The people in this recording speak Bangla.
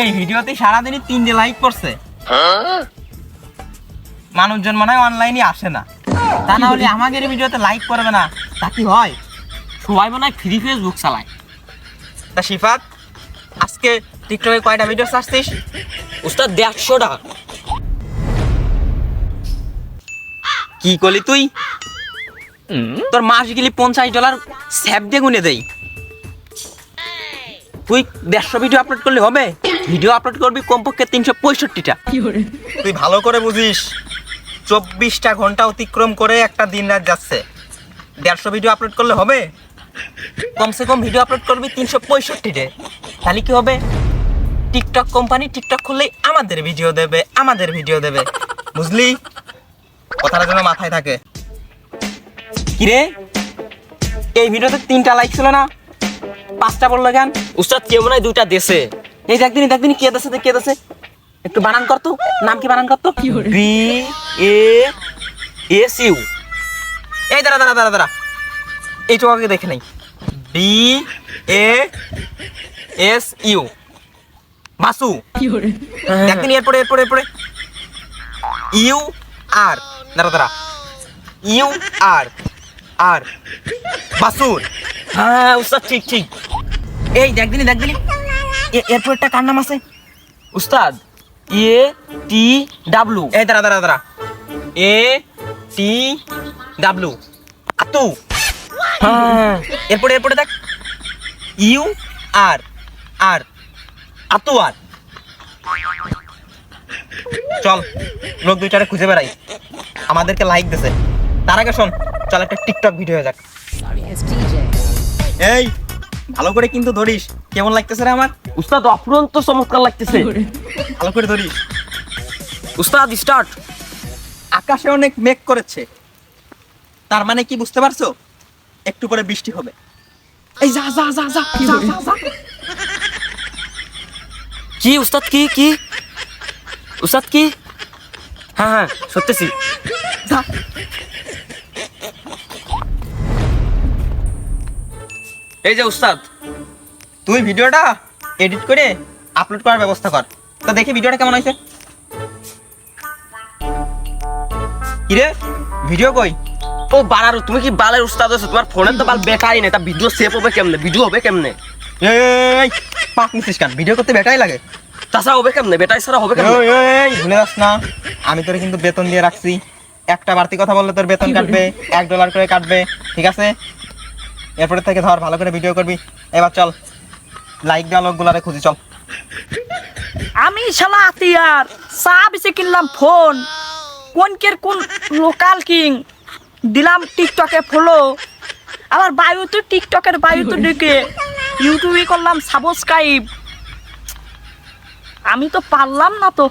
এই ভিডিওতে সারাদিনই 3টে লাইক করছে। মানুষজন মনে হয় অনলাইনে আসে না, তা না হলে আমাদের ভিডিওতে লাইক করবে না, তা কি হয়? সবাই মনে হয় ফ্রি ফেসবুক চালায়। তা শিফাত, আজকে টিকটকে কয়টা ভিডিও ছাড়ছিস? উস্তাদ 150টা। কি করলি তুই? তোর মাস গেলি $50 স্যাপ দিয়ে গুনে দেই। তুই 150 ভিডিও আপলোড করলে হবে? ভিডিও আপলোড করবি কমপক্ষে 365টা। তুই ভালো করে বুঝিস, 24টা ঘন্টা অতিক্রম করে একটা দিন রাত যাচ্ছে। 150 ভিডিও আপলোড করলে হবে? কমসে কম ভিডিও আপলোড করবি 365 তাহলে কি হবে? টিকটক কোম্পানি টিকটক খুললেই আমাদের ভিডিও দেবে, বুঝলি? কথাটা যেন মাথায় থাকে। কিরে, এই ভিডিওতে 3টা লাইক ছিল না, 5টা বললো কেন? উস্তাদ কে মনে হয় 2টা দেশে। এই দেখদিনি কে দেছে একটু বানান করতো, নাম কি বানান করতো? BASU। এই দাঁড়া এইটুকু আগে দেখে নেই। BASU মাসু। দেখদিনি এরপরে UR দাঁড়া UR বাসুর। হ্যাঁ উস্তাদ ঠিক। এই দেখদিনি এরপরটা কার নাম আছে? উস্তাদ ATW। এই দাঁড়া ATW আতু। হ্যাঁ এরপরে দেখ UR আতু আর। চল লোক দুইটারে খুঁজে বেড়াই, আমাদেরকে লাইক দিছে। তার আগে শোন, চল একটা টিকটক ভিডিও হয়ে যাক। এই ভালো করে কিন্তু ধরিস, কেমন লাগতেছে রে আমার? উস্তাদ অফুরন্ত চমৎকার লাগতেছে। ভালো করে ধরিস। উস্তাদ স্টার্ট। আকাশে অনেক মেঘ করেছে, তার মানে কি বুঝতে পারছো? একটু পরে বৃষ্টি হবে। এই যা। কি উস্তাদ কি উস্তাদ কি? হ্যাঁ সত্যি। যা। এই যে উস্তাদ, তুই ভিডিওটা এডিট করে আপলোড করার ব্যবস্থা কর। তা দেখি ভিডিওটা কেমন হয়েছে। কিরে, ভিডিও কই? ও বাড়ারো, তুমি কি বালের উস্তাদ আছো? তোমার ফোনের তো বাল বেকারই নেই, তা ভিডিও সেভ হবে কেমনে? ভিডিও হবে কেমনে? এই পাক নিছিস কেন? ভিডিও করতে বেটাই লাগে। তাছাড়া হবে কেমনে? বেটাই ছাড়া হবে কেমনে? এই ভুলে যাস না, আমি তোর কিন্তু বেতন দিয়ে রাখছি। একটা বাড়তি কথা বললে তোর বেতন কাটবে, $1 করে কাটবে, ঠিক আছে? এরপরে থেকে ধর ভালো করে ভিডিও করবি। এবার চল লাইক দেওয়া লোকগুলারে খুঁজি, চল। আমি শালা আতিয়ার চা বেশি কিনলাম ফোন, কোন লোকাল কিং দিলাম টিকটকে ফলো, আবার বায়ুতে টিকটকের বায়ুতে ডেকে ইউটিউবে করলাম সাবস্ক্রাইব। আমি তো পারলাম না তো।